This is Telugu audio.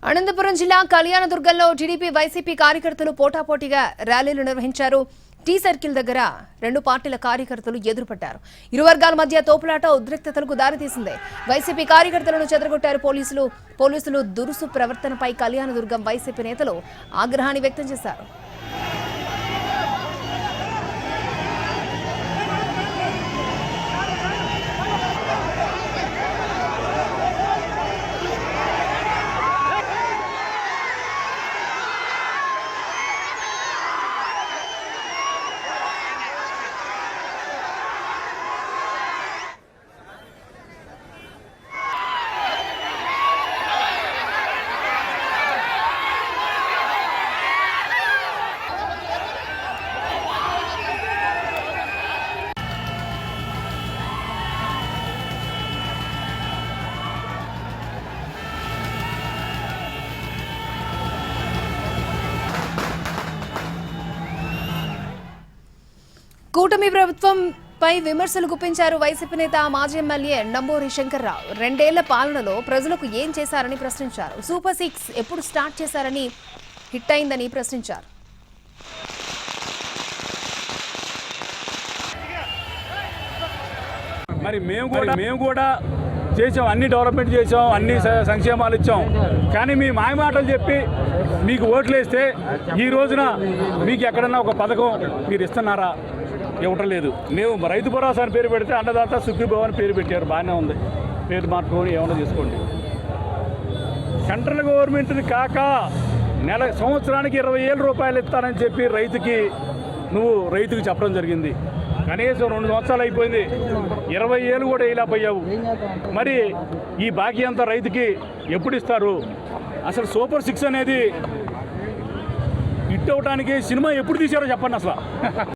అనంతపురం జిల్లా కళ్యాణదుర్గంలో టీడీపీ వైసీపీ కార్యకర్తలు పోటాపోటీగా ర్యాలీలు నిర్వహించారు. టీ సర్కిల్ దగ్గర రెండు పార్టీల కార్యకర్తలు ఎదురుపడ్డారు. ఇరు వర్గాల మధ్య తోపులాట ఉద్రిక్తతలకు దారితీసింది. వైసీపీ కార్యకర్తలను చెదరగొట్టారు పోలీసులు దురుసు ప్రవర్తనపై కళ్యాణదుర్గం వైసీపీ నేతలు ఆగ్రహాన్ని వ్యక్తం చేశారు. కూటమి ప్రభుత్వంపై విమర్శలు గుప్పించారు వైసీపీ నేత మాజీ ఎమ్మెల్యే నంబూరి శంకర్రావు. 2 ఏళ్ల పాలనలో ప్రజలకు ఏం చేశారని ప్రశ్నించారు. సూపర్ 6 ఎప్పుడు స్టార్ట్ చేశారని, హిట్ అయిందని ప్రశ్నించారు. మరి మేము కూడా చేసాం, అన్ని డెవలప్మెంట్ చేసాం, అన్ని సంక్షేమాలు ఇచ్చాం. కానీ మీ మాయమాటలు చెప్పి మీకు ఓట్లు వేస్తే ఈ రోజున మీకు ఎక్కడన్నా ఒక పథకం మీరు ఇస్తున్నారా? ఇవ్వటం లేదు. మేము రైతు భరోసా అని పేరు పెడితే అన్నదాత సుఖీభవ అని పేరు పెట్టారు. బాగానే ఉంది, పేరు మార్చుకొని ఏమన్నా చేసుకోండి. సెంట్రల్ గవర్నమెంట్ని కాక సంవత్సరానికి 20,000 రూపాయలు ఇస్తానని చెప్పి రైతుకి చెప్పడం జరిగింది. కనీసం 2 సంవత్సరాలు అయిపోయింది, 20,000 కూడా వేయలేకపోయావు. మరి ఈ బాకీ అంతా రైతుకి ఎప్పుడు ఇస్తారు? అసలు సూపర్ 6 అనేది హిట్ అవడానికి సినిమా ఎప్పుడు తీశారో చెప్పండి అసలు.